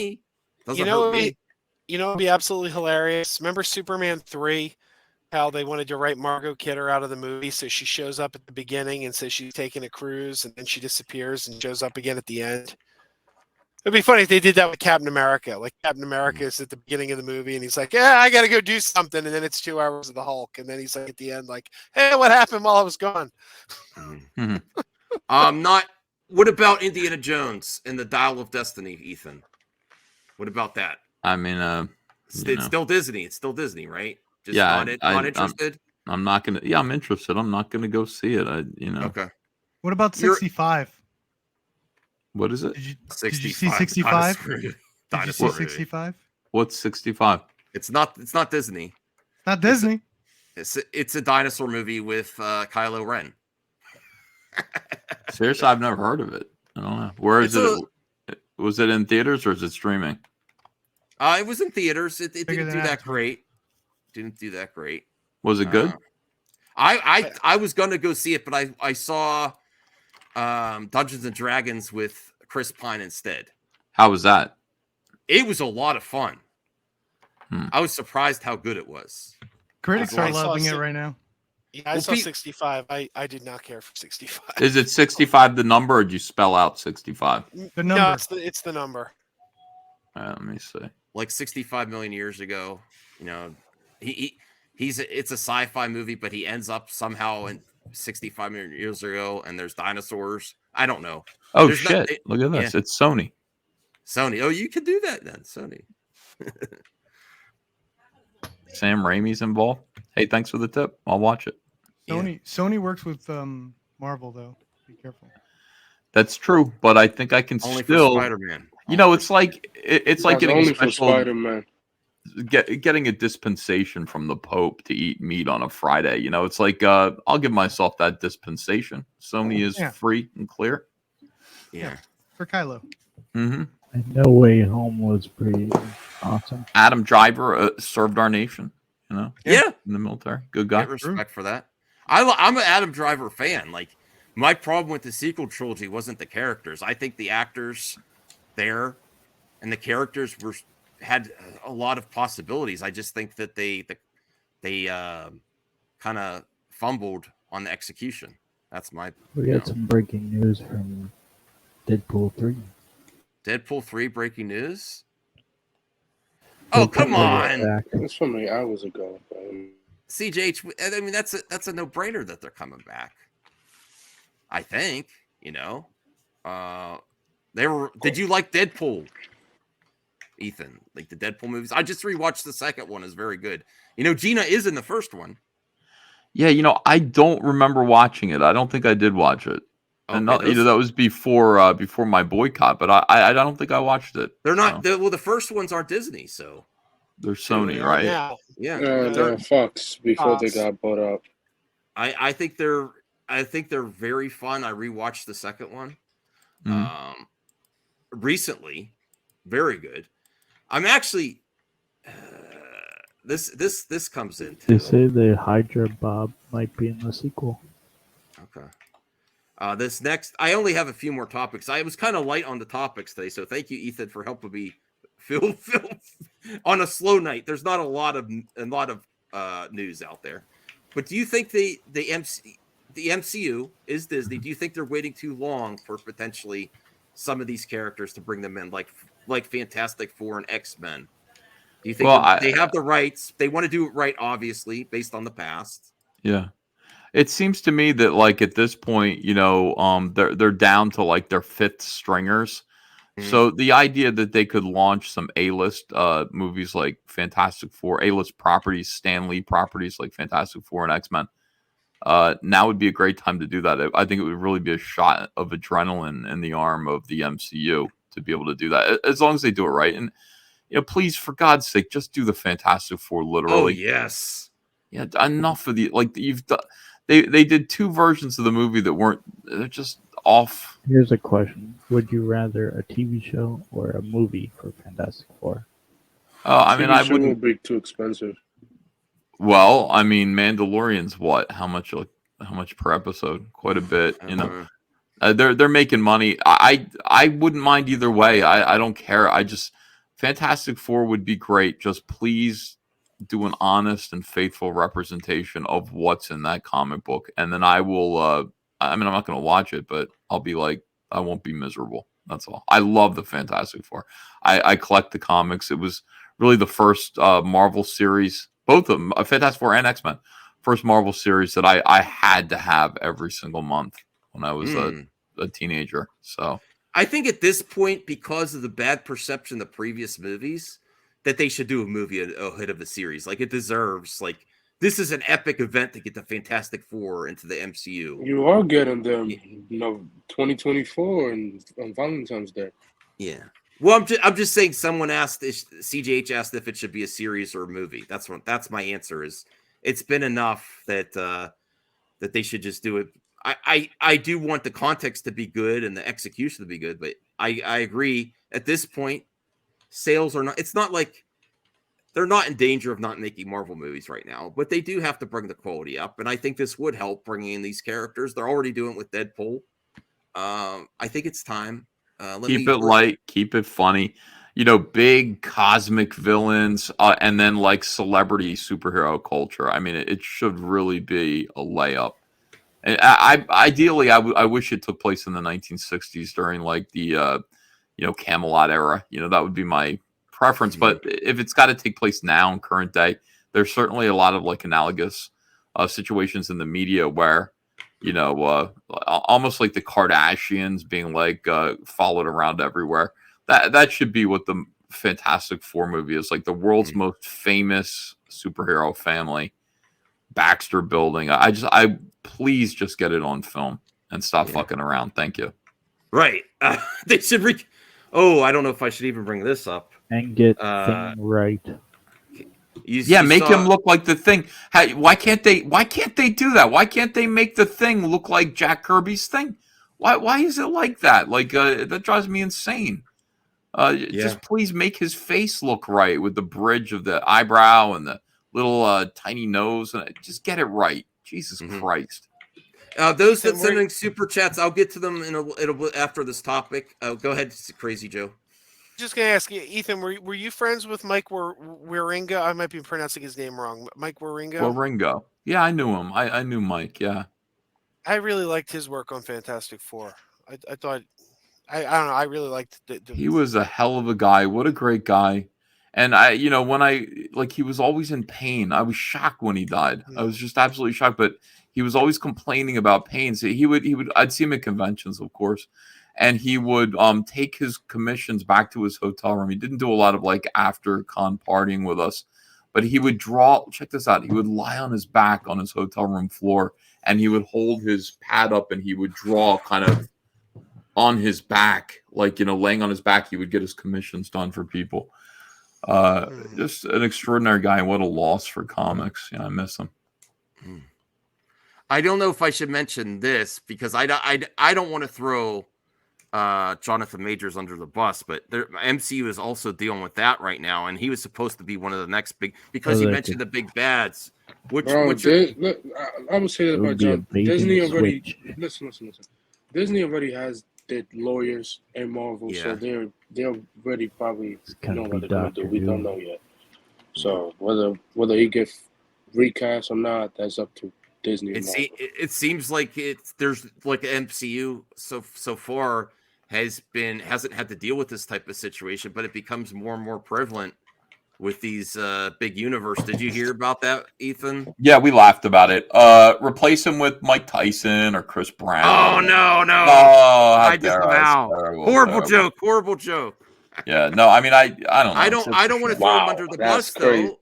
me. You Doesn't know, hurt me. it'd be absolutely hilarious. Remember Superman 3? How they wanted to write Margot Kidder out of the movie, so she shows up at the beginning and says she's taking a cruise, and then she disappears and shows up again at the end. It'd be funny if they did that with Captain America. Like Captain America is at the beginning of the movie, and he's like, "Yeah, I got to go do something," and then it's 2 hours of the Hulk, and then he's like at the end, like, "Hey, what happened while I was gone?" Not. What about Indiana Jones and the Dial of Destiny, Ethan? What about that? I mean, it's still Disney. It's still Disney, right? Just yeah, not interested. I'm not gonna. Yeah, I'm interested. I'm not gonna go see it. Okay. What about 65? What is it? Did you 65. see 65? Did you see 65? What's 65? It's not Disney. Not Disney. It's a dinosaur movie with Kylo Ren. Seriously, I've never heard of it. I don't know. Where is it? Was it in theaters or is it streaming? It was in theaters. It didn't do that great. Didn't do that great. Was it good? I was gonna go see it, but I saw Dungeons and Dragons with Chris Pine instead. How was that? It was a lot of fun. I was surprised how good it was. Critics are loving it right now. Yeah, I saw 65. I did not care for 65. Is it 65 the number, or did you spell out 65? The number. No, it's the number. Let me see. Like 65 million years ago, it's a sci-fi movie, but he ends up somehow in 65 million years ago, and there's dinosaurs. I don't know. Oh, shit. Look at this. Yeah. It's Sony. Oh, you could do that then, Sony. Sam Raimi's involved. Hey, thanks for the tip. I'll watch it. Sony works with Marvel, though. Be careful. That's true, but I think I can only still. For Spider-Man. It's like getting only a special, for Spider-Man. Getting a dispensation from the Pope to eat meat on a Friday. It's like I'll give myself that dispensation. Sony is free and clear. Yeah. For Kylo. Mm-hmm. And No Way Home was pretty awesome. Adam Driver served our nation. Yeah, in the military. Good guy. Get respect for that. I'm an Adam Driver fan. Like, my problem with the sequel trilogy wasn't the characters. I think the actors there and the characters had a lot of possibilities. I just think that they kind of fumbled on the execution. That's my. We got some breaking news from Deadpool 3. Deadpool 3 breaking news. Oh, come on! That's from like hours ago. CJH, I mean, that's a no-brainer that they're coming back. I think, they were. Did you like Deadpool, Ethan? Like the Deadpool movies? I just rewatched the second one. Is very good. Gina is in the first one. Yeah, I don't remember watching it. I don't think I did watch it. Okay, and that was before my boycott, but I don't think I watched it. They're not. The first ones aren't Disney, so they're Sony, right? Yeah. They're Fox before they got bought up. I think they're very fun. I rewatched the second one recently. Very good. I'm actually this comes in. They say the Hydra Bob might be in the sequel. Okay. This next, I only have a few more topics. I was kind of light on the topics today, so thank you, Ethan, for helping me fill on a slow night. There's not a lot of news out there, but do you think the MCU is Disney? Do you think they're waiting too long for potentially some of these characters to bring them in, like Fantastic Four and Xmen? Do you think they have the rights? They want to do it right, obviously, based on the past. Yeah. It seems to me that, like, at this point, they're down to like their fifth stringers. Mm-hmm. So the idea that they could launch some A-list movies like Fantastic Four, A-list properties, Stan Lee properties like Fantastic Four and X-Men, now would be a great time to do that. I think it would really be a shot of adrenaline in the arm of the MCU to be able to do that, as long as they do it right. And please, for God's sake, just do the Fantastic Four literally. Oh yes, yeah, enough of you've done. They did two versions of the movie that they're just off. Here's a question. Would you rather a TV show or a movie for Fantastic Four? I mean, I wouldn't. Would be too expensive. Well, I mean, Mandalorian's what? How much per episode? Quite a bit, They're making money. I wouldn't mind either way. I don't care. Fantastic Four would be great. Just please do an honest and faithful representation of what's in that comic book, and then I will. I mean, I'm not going to watch it, but I'll be like, I won't be miserable. That's all. I love the Fantastic Four. I collect the comics. It was really the first Marvel series, both of them, Fantastic Four and X-Men, first Marvel series that I had to have every single month when I was a teenager. So I think at this point, because of the bad perception of the previous movies, that they should do a movie ahead of the series. Like, it deserves, like, this is an epic event to get the Fantastic Four into the MCU. You are getting them, 2024 and on Valentine's Day. Yeah. Well, I'm just saying. Someone asked, CJH asked if it should be a series or a movie. That's my answer. Is it's been enough that that they should just do it. I do want the context to be good and the execution to be good, but I agree at this point, sales are not. It's not like they're not in danger of not making Marvel movies right now, but they do have to bring the quality up, and I think this would help bringing in these characters. They're already doing it with Deadpool. I think it's time. Keep it light, keep it funny. You know, big cosmic villains, and then like celebrity superhero culture. I mean, it should really be a layup. And ideally, I wish it took place in the 1960s during like the Camelot era. You know, that would be my preference. But if it's got to take place now in current day, there's certainly a lot of like analogous situations in the media where, almost like the Kardashians being like followed around everywhere. That should be what the Fantastic Four movie is, like the world's most famous superhero family, Baxter Building. I please just get it on film and stop fucking around. Thank you. Right. They should I don't know if I should even bring this up. And get Thing right. Make him look like the Thing. Why can't they do that? Why can't they make the Thing look like Jack Kirby's Thing? Why is it like that? Like that drives me insane. Just please make his face look right with the bridge of the eyebrow and the little tiny nose, and just get it right. Jesus Christ. Those that sending super chats, I'll get to them after this topic. Go ahead, Crazy Joe. Just gonna ask you, Ethan, were you friends with Mike Wieringa? I might be pronouncing his name wrong. Mike Wieringa? Wieringa. Yeah, I knew him. I knew Mike, yeah. I really liked his work on Fantastic Four. I thought, I don't know, I really liked He was a hell of a guy. What a great guy. And he was always in pain. I was shocked when he died. I was just absolutely shocked, but he was always complaining about pain. So I'd see him at conventions, of course, and he would take his commissions back to his hotel room. He didn't do a lot of like after con partying with us, but he would draw. Check this out. He would lie on his back on his hotel room floor, and he would hold his pad up, and he would draw kind of on his back, like, laying on his back. He would get his commissions done for people. Just an extraordinary guy. What a loss for comics. I miss him. I don't know if I should mention this because I don't want to throw Jonathan Majors under the bus, but MCU is also dealing with that right now, and he was supposed to be one of the next big, because you mentioned the big bads. I would say that about John. Disney already listen. Disney already has their lawyers and Marvel, so they're already probably know what they're gonna do. We don't know yet. So whether he gets recast or not, that's up to Disney. It seems like there's like MCU so far hasn't had to deal with this type of situation, but it becomes more and more prevalent with these big universe. Did you hear about that, Ethan? Yeah, we laughed about it. Replace him with Mike Tyson or Chris Brown. Oh no! Oh, I disavow. Horrible joke. Yeah, no, I mean, I don't know. I don't want to throw him under the bus crazy. though.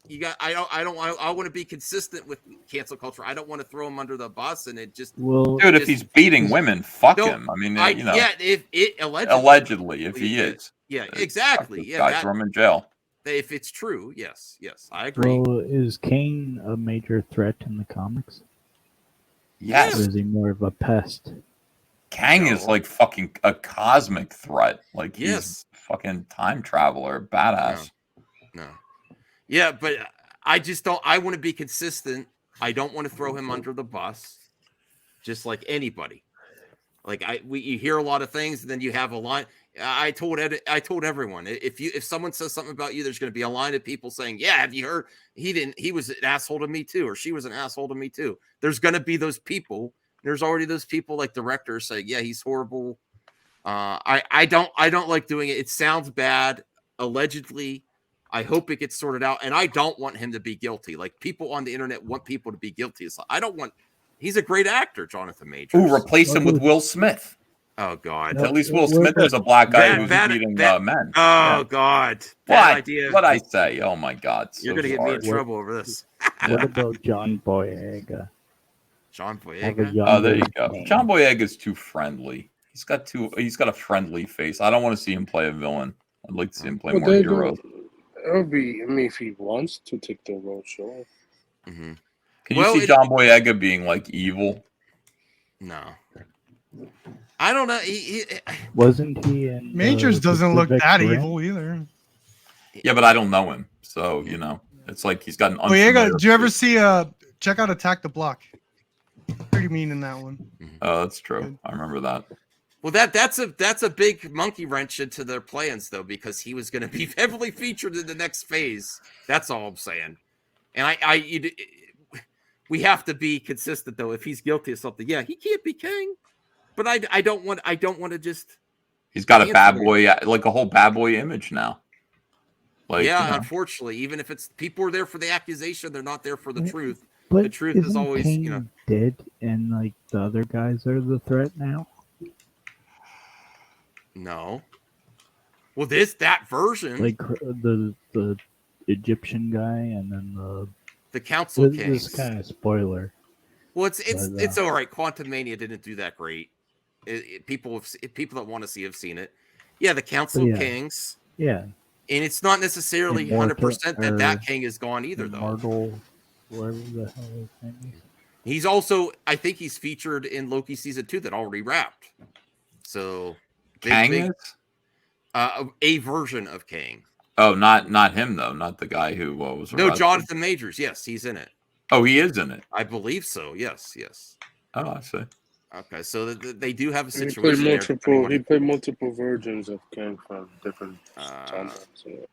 I want to be consistent with cancel culture. I don't want to throw him under the bus, and it just dude. If he's beating women, fuck him. I mean, if it allegedly, if he is, exactly, guys throw him in jail. If it's true, yes, I agree. Well, is Kane a major threat in the comics? Yes. Or is he more of a pest? Kang is like fucking a cosmic threat. Like he's fucking time traveler, badass. No. Yeah, but I just don't. I want to be consistent. I don't want to throw him under the bus, just like anybody. Like you hear a lot of things, and then you have a line. I told everyone, if someone says something about you, there's going to be a line of people saying, "Yeah, have you heard? He was an asshole to me too, or she was an asshole to me too." There's going to be those people. There's already those people like directors saying, "Yeah, he's horrible." I don't like doing it. It sounds bad. Allegedly, I hope it gets sorted out, and I don't want him to be guilty. Like people on the internet want people to be guilty. It's like, I don't want. He's a great actor, Jonathan Majors. Ooh, replace him with Will Smith. Oh God! At least Will Smith is a black guy who's beating men. Oh God! Bad idea. What I say? Oh my God! You're gonna get me in trouble over this. What about John Boyega? John Boyega. Oh, there you go. John Boyega is too friendly. He's got a friendly face. I don't want to see him play a villain. I'd like to see him play more hero. It would be. I mean, if he wants to take the role, sure. Mm-hmm. Can you see John Boyega being like evil? No. I don't know. Wasn't he in Majors doesn't look Pacific that Rim? evil either. Yeah, but I don't know him, so you know, it's like he's got an. Boyega, did you ever see check out Attack the Block? Pretty mean in that one. Oh, that's true. I remember that. Well, that's a big monkey wrench into their plans, though, because he was going to be heavily featured in the next phase. That's all I'm saying. And we have to be consistent, though. If he's guilty of something, yeah, he can't be king. But I don't want to just. He's got a bad boy, like a whole bad boy image now. Like, yeah, you know. Unfortunately, even if it's people are there for the accusation, they're not there for the truth. But the truth is always, King dead, and like the other guys are the threat now. No. Well, that version, like the Egyptian guy, and then the Council of Kings. This kind of spoiler. Well, it's all right. Quantum Mania didn't do that great. People that want to see have seen it. Yeah, the Council of Kings. Yeah. And it's not necessarily 100% that king is gone either, though. Immortal, whatever the hell his name is. He's also, I think he's featured in Loki season 2 that already wrapped. So, Kang is? A version of Kang. Oh, not him though. Not the guy who was. No, Jonathan Majors. Yes, he's in it. Oh, he is in it. I believe so. Yes. Oh, I see. Okay, so they do have a situation. He played multiple versions of Kang from different timelines.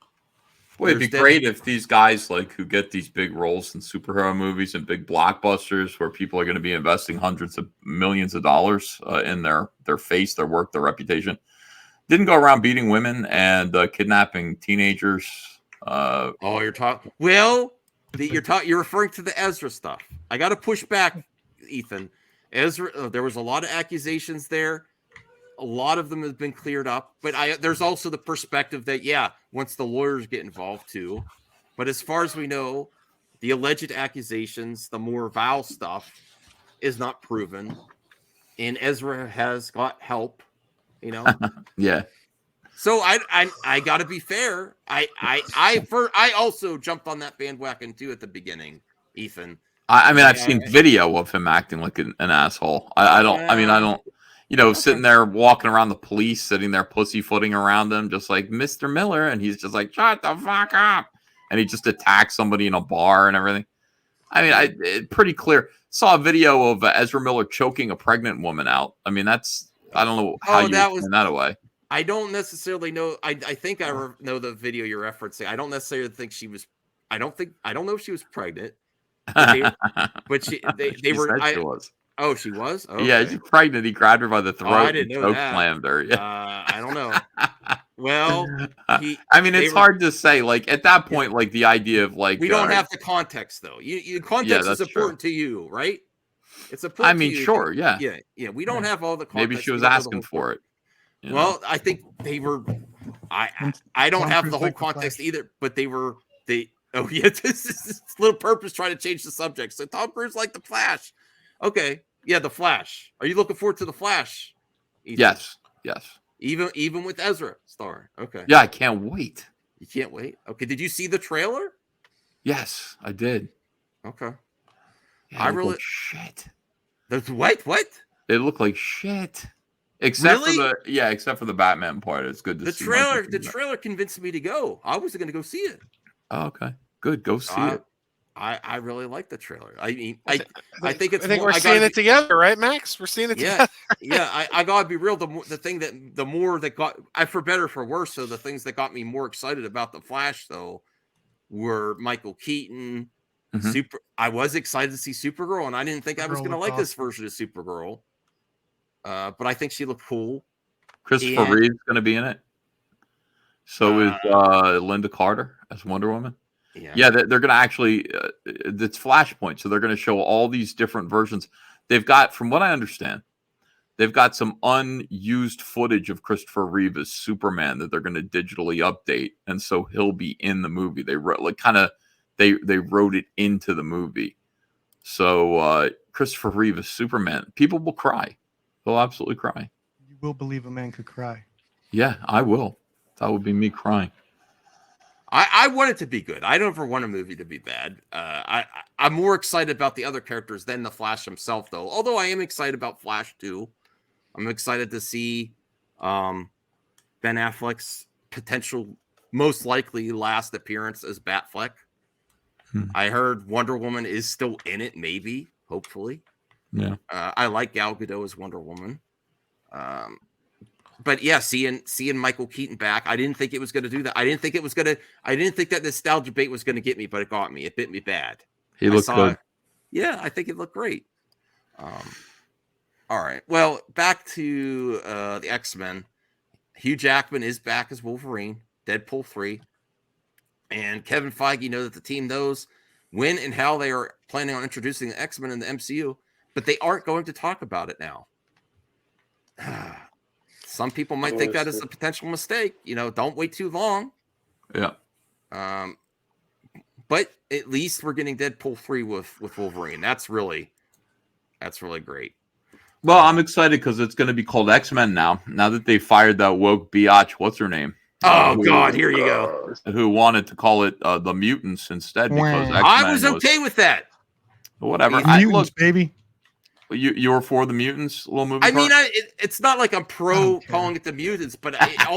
Well, it'd be great if these guys like who get these big roles in superhero movies and big blockbusters, where people are going to be investing hundreds of millions of dollars in their face, their work, their reputation, didn't go around beating women and kidnapping teenagers. You're talking. Well, you're referring to the Ezra stuff. I got to push back, Ethan. Ezra, there was a lot of accusations there. A lot of them have been cleared up, but there's also the perspective that once the lawyers get involved too. But as far as we know, the alleged accusations, the more vile stuff, is not proven, and Ezra has got help. You know. Yeah. So I got to be fair. I also jumped on that bandwagon too at the beginning, Ethan. I mean, I've seen video of him acting like an asshole. I don't, sitting there walking around the police, sitting there pussyfooting around them, just like Mr. Miller. And he's just like, shut the fuck up. And he just attacks somebody in a bar and everything. I mean, it's pretty clear. Saw a video of Ezra Miller choking a pregnant woman out. I mean, I don't know how you explain that away. I don't necessarily know. I think I know the video you're referencing. I don't necessarily think she was, I don't know if she was pregnant. But she were. She was. Oh, she was. Okay. Yeah, she's pregnant. He grabbed her by the throat. I didn't know and that. Slammed her. Yeah. I don't know. Well, it's hard to say. Like at that point, like the idea of like we don't have the context though. Context is important to you, right? It's important. I mean, to you. sure, yeah. We don't have all the context. Maybe she was asking for it. Well, I think they were. I don't have the whole context either, but they. Oh yeah, this is Little Purpose trying to change the subject. So Tom Cruise like the Flash. Okay, yeah, the Flash. Are you looking forward to the Flash? Ethan? Yes. Even with Ezra star. Okay. Yeah, I can't wait. You can't wait. Okay, did you see the trailer? Yes, I did. Okay. Yeah, I really shit. There's what? It looked like shit. Except for the Batman part. It's good to see. The trailer convinced me to go. I was going to go see it. Oh, okay. Good. Go see it. I really like the trailer. I mean, I think it's. I think more, we're seeing it together, right, Max? We're seeing it Yeah, together. yeah. I gotta be real. The more that got, for better or for worse. So the things that got me more excited about the Flash though were Michael Keaton. Mhm. I was excited to see Supergirl, and I didn't think I was Supergirl gonna looked like this awesome. version of Supergirl. But I think she looked cool. Christopher And Reeve's going to be in it. So is Linda Carter as Wonder Woman. Yeah, they're going to actually. It's Flashpoint, so they're going to show all these different versions. They've got, from what I understand, they've got some unused footage of Christopher Reeve as Superman that they're going to digitally update, and so he'll be in the movie. They wrote they wrote it into the movie. So Christopher Reeve as Superman, people will cry. They'll absolutely cry. You will believe a man could cry. Yeah, I will. That would be me crying. I want it to be good. I don't ever want a movie to be bad. I'm more excited about the other characters than the Flash himself, though. Although I am excited about Flash too. I'm excited to see Ben Affleck's potential, most likely last appearance as Batfleck. I heard Wonder Woman is still in it, maybe, hopefully. Yeah. I like Gal Gadot as Wonder Woman. But yeah, seeing Michael Keaton back, I didn't think it was going to do that. I didn't think that nostalgia bait was going to get me, but it got me. It bit me bad. He looked good. Yeah, I think it looked great. All right. Well, back to the X-Men. Hugh Jackman is back as Wolverine, Deadpool 3. And Kevin Feige knows that the team knows when and how they are planning on introducing the X-Men in the MCU, but they aren't going to talk about it now. Some people might think that is a potential mistake. Don't wait too long. Yeah. But at least we're getting Deadpool 3 with Wolverine. That's really great. Well, I'm excited because it's going to be called X-Men now. Now that they fired that woke biatch, what's her name? Oh, God, here you go. Who wanted to call it the Mutants instead because X-Men I was okay with that. Whatever. Mutants, baby. You were for the Mutants little movie? I mean, it's not like I'm pro calling it the Mutants, but